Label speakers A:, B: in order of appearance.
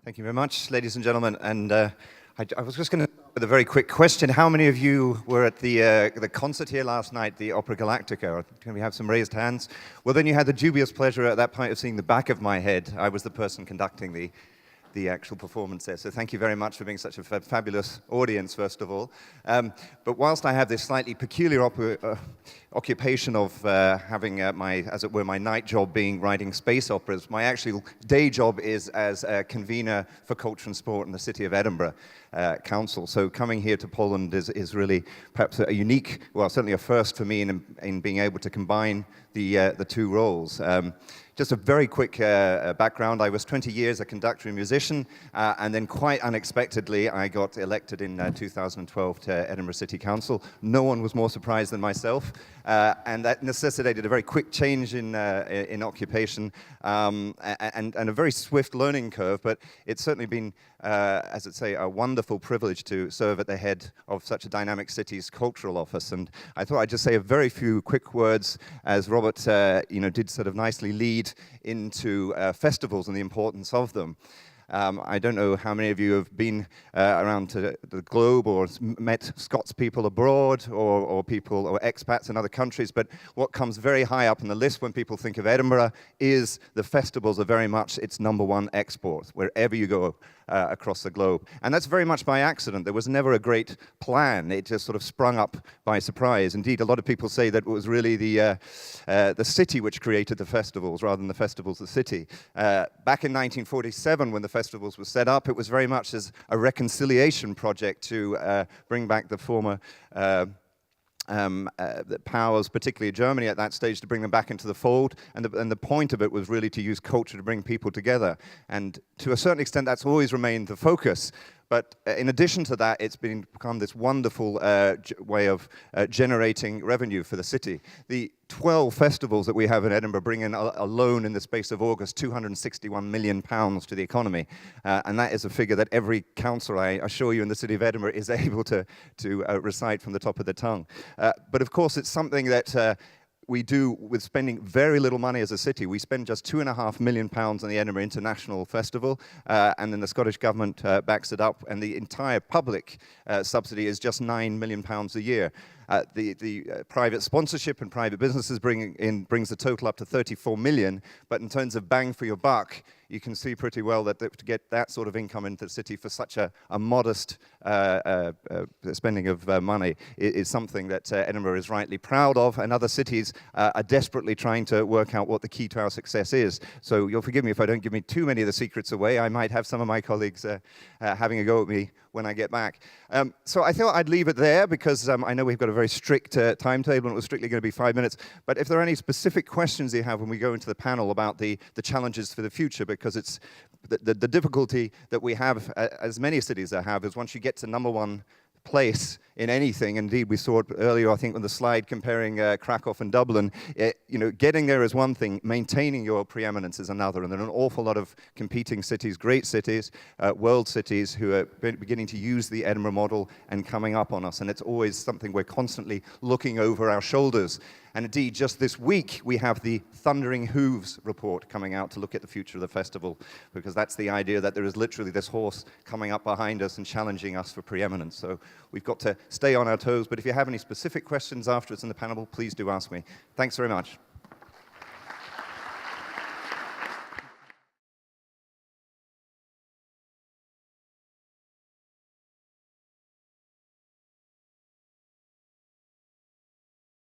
A: Thank you very much, ladies and gentlemen. And I was just going to start with a very quick question. How many of you were at the concert here last night, the Opera Galactica? Can we have some raised hands? Well, then you had the dubious pleasure at that point of seeing the back of my head. I was the person conducting the actual performance there. So thank you very much for being such a fabulous audience, first of all. But whilst I have this slightly peculiar occupation of having as it were, my night job being writing space operas, my actual day job is as a convener for culture and sport in the City of Edinburgh Council. So coming here to Poland is really perhaps a unique, well, certainly a first for me in being able to combine the two roles. Just a very quick background. I was 20 years a conductor and musician, and then quite unexpectedly, I got elected in 2012 to Edinburgh City Council. No one was more surprised than myself, and that necessitated a very quick change in occupation and a very swift learning curve, but it's certainly been, as I'd say, a wonderful privilege to serve at the head of such a dynamic city's cultural office. And I thought I'd just say a very few quick words, as Robert did sort of nicely lead into festivals and the importance of them. I don't know how many of you have been around to the globe or met Scots people abroad or people or expats in other countries, but what comes very high up on the list when people think of Edinburgh is the festivals are very much its #1 export, wherever you go across the globe. And that's very much by accident. There was never a great plan. It just sort of sprung up by surprise. Indeed, a lot of people say that it was really the city which created the festivals rather than the festivals the city. Back in 1947, when the festivals were set up, it was very much as a reconciliation project to bring back the former the powers, particularly Germany at that stage, to bring them back into the fold. And the point of it was really to use culture to bring people together. And to a certain extent, that's always remained the focus. But in addition to that, it's become this wonderful way of generating revenue for the city. The 12 festivals that we have in Edinburgh bring in alone in the space of August £261 million to the economy. And that is a figure that every councillor, I assure you, in the city of Edinburgh is able to recite from the top of their tongue. But of course, it's something that we do with spending very little money as a city. We spend just £2.5 million on the Edinburgh International Festival, and then the Scottish Government backs it up, and the entire public subsidy is just £9 million a year. The private sponsorship and private businesses brings the total up to 34 million, but in terms of bang for your buck, you can see pretty well that to get that sort of income into the city for such a modest spending of money is something that Edinburgh is rightly proud of, and other cities are desperately trying to work out what the key to our success is. So you'll forgive me if I don't give me too many of the secrets away. I might have some of my colleagues having a go at me when I get back. So I thought I'd leave it there because I know we've got a very strict timetable and it was strictly going to be 5 minutes. But if there are any specific questions you have when we go into the panel about the challenges for the future, because it's the difficulty that we have, as many cities have, is once you get to #1 place in anything. Indeed, we saw it earlier, I think, on the slide comparing Krakow and Dublin. Getting there is one thing, maintaining your preeminence is another, and there are an awful lot of competing cities, great cities, world cities, who are beginning to use the Edinburgh model and coming up on us, and it's always something we're constantly looking over our shoulders. And indeed, just this week, we have the Thundering Hooves report coming out to look at the future of the festival, because that's the idea that there is literally this horse coming up behind us and challenging us for preeminence. So we've got to stay on our toes, but if you have any specific questions afterwards in the panel, please do ask me. Thanks very much.